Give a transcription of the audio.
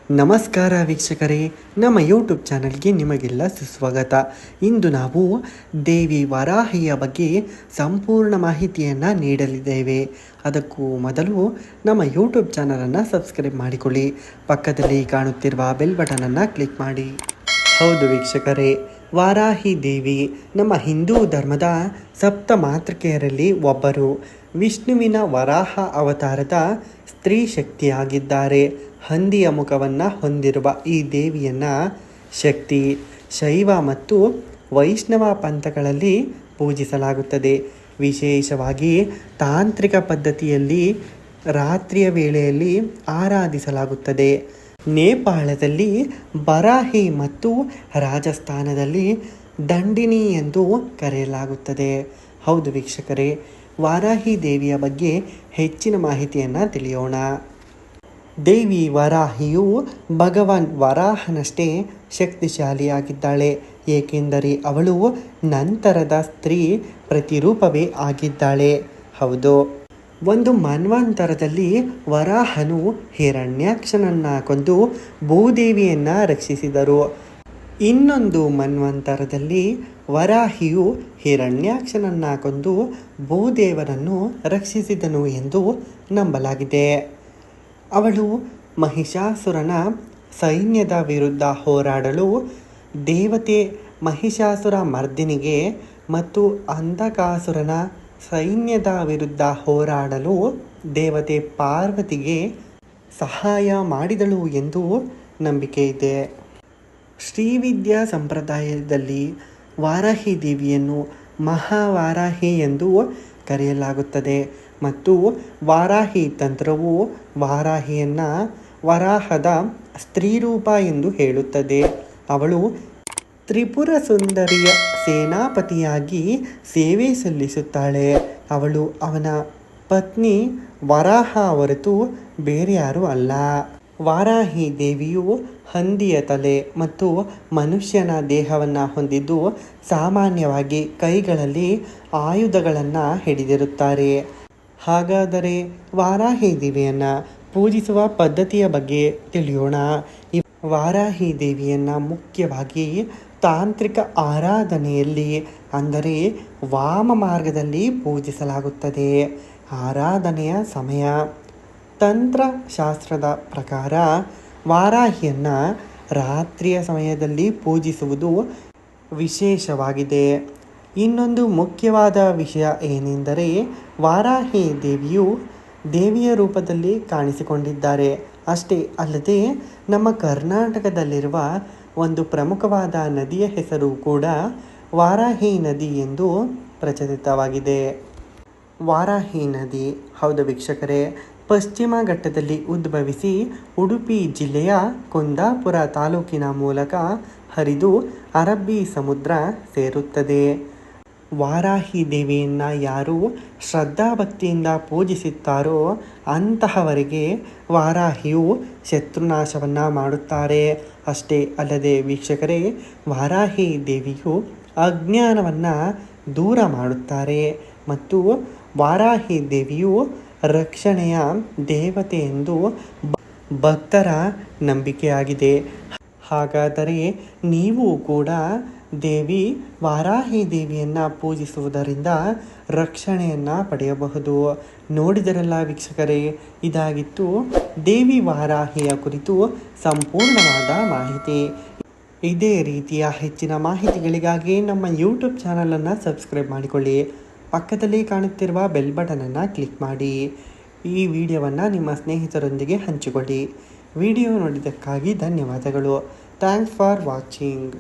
ನಮಸ್ಕಾರ ವೀಕ್ಷಕರೇ, ನಮ್ಮ ಯೂಟ್ಯೂಬ್ ಚಾನಲ್ಗೆ ನಿಮಗೆಲ್ಲ ಸುಸ್ವಾಗತ. ಇಂದು ನಾವು ದೇವಿ ವರಾಹಿಯ ಬಗ್ಗೆ ಸಂಪೂರ್ಣ ಮಾಹಿತಿಯನ್ನು ನೀಡಲಿದ್ದೇವೆ. ಅದಕ್ಕೂ ಮೊದಲು ನಮ್ಮ ಯೂಟ್ಯೂಬ್ ಚಾನಲನ್ನು ಸಬ್ಸ್ಕ್ರೈಬ್ ಮಾಡಿಕೊಳ್ಳಿ, ಪಕ್ಕದಲ್ಲಿ ಕಾಣುತ್ತಿರುವ ಬೆಲ್ ಬಟನನ್ನು ಕ್ಲಿಕ್ ಮಾಡಿ. ಹೌದು ವೀಕ್ಷಕರೇ, ವಾರಾಹಿ ದೇವಿ ನಮ್ಮ ಹಿಂದೂ ಧರ್ಮದ ಸಪ್ತ ಮಾತೃಕೆಯರಲ್ಲಿ ಒಬ್ಬರು. ವಿಷ್ಣುವಿನ ವರಾಹ ಅವತಾರದ ಸ್ತ್ರೀ ಶಕ್ತಿಯಾಗಿದ್ದಾರೆ. ಹಂದಿಯ ಮುಖವನ್ನು ಹೊಂದಿರುವ ಈ ದೇವಿಯನ್ನು ಶಕ್ತಿ, ಶೈವ ಮತ್ತು ವೈಷ್ಣವ ಪಂಥಗಳಲ್ಲಿ ಪೂಜಿಸಲಾಗುತ್ತದೆ. ವಿಶೇಷವಾಗಿ ತಾಂತ್ರಿಕ ಪದ್ಧತಿಯಲ್ಲಿ ರಾತ್ರಿಯ ವೇಳೆಯಲ್ಲಿ ಆರಾಧಿಸಲಾಗುತ್ತದೆ. ನೇಪಾಳದಲ್ಲಿ ಬರಾಹಿ ಮತ್ತು ರಾಜಸ್ಥಾನದಲ್ಲಿ ದಂಡಿನಿ ಎಂದು ಕರೆಯಲಾಗುತ್ತದೆ. ಹೌದು ವೀಕ್ಷಕರೇ, ವಾರಾಹಿ ದೇವಿಯ ಬಗ್ಗೆ ಹೆಚ್ಚಿನ ಮಾಹಿತಿಯನ್ನು ತಿಳಿಯೋಣ. ದೇವಿ ವರಾಹಿಯು ಭಗವಾನ್ ವರಾಹನಷ್ಟೇ ಶಕ್ತಿಶಾಲಿಯಾಗಿದ್ದಾಳೆ, ಏಕೆಂದರೆ ಅವಳು ನಂತರದ ಸ್ತ್ರೀ ಪ್ರತಿರೂಪವೇ ಆಗಿದ್ದಾಳೆ. ಹೌದು, ಒಂದು ಮನ್ವಂತರದಲ್ಲಿ ವರಾಹನು ಹಿರಣ್ಯಾಕ್ಷನನ್ನು ಕೊಂದು ಭೂದೇವಿಯನ್ನು ರಕ್ಷಿಸಿದರು. ಇನ್ನೊಂದು ಮನ್ವಂತರದಲ್ಲಿ ವರಾಹಿಯು ಹಿರಣ್ಯಾಕ್ಷನನ್ನು ಕೊಂದು ಭೂದೇವರನ್ನು ರಕ್ಷಿಸಿದನು ಎಂದು ನಂಬಲಾಗಿದೆ. ಅವಳು ಮಹಿಷಾಸುರನ ಸೈನ್ಯದ ವಿರುದ್ಧ ಹೋರಾಡಲು ದೇವತೆ ಮಹಿಷಾಸುರ ಮರ್ದಿನಿಗೆ ಮತ್ತು ಅಂಧಕಾಸುರನ ಸೈನ್ಯದ ವಿರುದ್ಧ ಹೋರಾಡಲು ದೇವತೆ ಪಾರ್ವತಿಗೆ ಸಹಾಯ ಮಾಡಿದಳು ಎಂದು ನಂಬಿಕೆ ಇದೆ. ಶ್ರೀವಿದ್ಯಾ ಸಂಪ್ರದಾಯದಲ್ಲಿ ವಾರಾಹಿ ದೇವಿಯನ್ನು ಮಹಾವಾರಾಹಿ ಎಂದು ಕರೆಯಲಾಗುತ್ತದೆ ಮತ್ತು ವಾರಾಹಿ ತಂತ್ರವು ವಾರಾಹಿಯನ್ನು ವರಾಹದ ಸ್ತ್ರೀರೂಪ ಎಂದು ಹೇಳುತ್ತದೆ. ಅವಳು ತ್ರಿಪುರ ಸುಂದರಿಯ ಸೇನಾಪತಿಯಾಗಿ ಸೇವೆ ಸಲ್ಲಿಸುತ್ತಾಳೆ. ಅವಳು ಅವನ ಪತ್ನಿ ವರಾಹ ಹೊರತು ಬೇರೆ ಯಾರೂ ಅಲ್ಲ. ವಾರಾಹಿ ದೇವಿಯು ಹಂದಿಯ ತಲೆ ಮತ್ತು ಮನುಷ್ಯನ ದೇಹವನ್ನು ಹೊಂದಿದ್ದು ಸಾಮಾನ್ಯವಾಗಿ ಕೈಗಳಲ್ಲಿ ಆಯುಧಗಳನ್ನು ಹಿಡಿದಿರುತ್ತಾರೆ. ಹಾಗಾದರೆ ವಾರಾಹಿ ದೇವಿಯನ್ನು ಪೂಜಿಸುವ ಪದ್ಧತಿಯ ಬಗ್ಗೆ ತಿಳಿಯೋಣ. ಈ ವಾರಾಹಿ ದೇವಿಯನ್ನು ಮುಖ್ಯವಾಗಿ ತಾಂತ್ರಿಕ ಆರಾಧನೆಯಲ್ಲಿ, ಅಂದರೆ ವಾಮ ಮಾರ್ಗದಲ್ಲಿ ಪೂಜಿಸಲಾಗುತ್ತದೆ. ಆರಾಧನೆಯ ಸಮಯ ತಂತ್ರಶಾಸ್ತ್ರದ ಪ್ರಕಾರ ವಾರಾಹಿಯನ್ನು ರಾತ್ರಿಯ ಸಮಯದಲ್ಲಿ ಪೂಜಿಸುವುದು ವಿಶೇಷವಾಗಿದೆ. ಇನ್ನೊಂದು ಮುಖ್ಯವಾದ ವಿಷಯ ಏನೆಂದರೆ, ವಾರಾಹಿ ದೇವಿಯು ದೇವಿಯ ರೂಪದಲ್ಲಿ ಕಾಣಿಸಿಕೊಂಡಿದ್ದಾರೆ. ಅಷ್ಟೇ ಅಲ್ಲದೆ ನಮ್ಮ ಕರ್ನಾಟಕದಲ್ಲಿರುವ ಒಂದು ಪ್ರಮುಖವಾದ ನದಿಯ ಹೆಸರು ಕೂಡ ವಾರಾಹಿ ನದಿ ಎಂದು ಪ್ರಚಲಿತವಾಗಿದೆ. ವಾರಾಹಿ ನದಿ, ಹೌದು ವೀಕ್ಷಕರೇ, ಪಶ್ಚಿಮ ಘಟ್ಟದಲ್ಲಿ ಉದ್ಭವಿಸಿ ಉಡುಪಿ ಜಿಲ್ಲೆಯ ಕುಂದಾಪುರ ತಾಲೂಕಿನ ಮೂಲಕ ಹರಿದು ಅರಬ್ಬಿ ಸಮುದ್ರ ಸೇರುತ್ತದೆ. ವಾರಾಹಿ ದೇವಿಯನ್ನು ಯಾರು ಶ್ರದ್ಧಾಭಕ್ತಿಯಿಂದ ಪೂಜಿಸುತ್ತಾರೋ ಅಂತಹವರಿಗೆ ವಾರಾಹಿಯು ಶತ್ರುನಾಶವನ್ನು ಮಾಡುತ್ತಾರೆ. ಅಷ್ಟೇ ಅಲ್ಲದೆ ವೀಕ್ಷಕರೇ, ವಾರಾಹಿ ದೇವಿಯು ಅಜ್ಞಾನವನ್ನು ದೂರ ಮಾಡುತ್ತಾರೆ ಮತ್ತು ವಾರಾಹಿ ದೇವಿಯು ರಕ್ಷಣೆಯ ದೇವತೆ ಎಂದು ಭಕ್ತರ ನಂಬಿಕೆಯಾಗಿದೆ. ಹಾಗಾದರೆ ನೀವು ಕೂಡ ದೇವಿ ವಾರಾಹಿ ದೇವಿಯನ್ನು ಪೂಜಿಸುವುದರಿಂದ ರಕ್ಷಣೆಯನ್ನು ಪಡೆಯಬಹುದು. ನೋಡಿದರಲ್ಲ ವೀಕ್ಷಕರೇ, ಇದಾಗಿತ್ತು ದೇವಿ ವಾರಾಹಿಯ ಕುರಿತು ಸಂಪೂರ್ಣವಾದ ಮಾಹಿತಿ. ಇದೇ ರೀತಿಯ ಹೆಚ್ಚಿನ ಮಾಹಿತಿಗಳಿಗಾಗಿ ನಮ್ಮ ಯೂಟ್ಯೂಬ್ ಚಾನಲನ್ನು ಸಬ್ಸ್ಕ್ರೈಬ್ ಮಾಡಿಕೊಳ್ಳಿ, ಪಕ್ಕದಲ್ಲಿ ಕಾಣುತ್ತಿರುವ ಬೆಲ್ ಬಟನನ್ನು ಕ್ಲಿಕ್ ಮಾಡಿ. ಈ ವಿಡಿಯೋವನ್ನು ನಿಮ್ಮ ಸ್ನೇಹಿತರೊಂದಿಗೆ ಹಂಚಿಕೊಳ್ಳಿ. ವಿಡಿಯೋ ನೋಡಿದ್ದಕ್ಕಾಗಿ ಧನ್ಯವಾದಗಳು. Thanks for watching.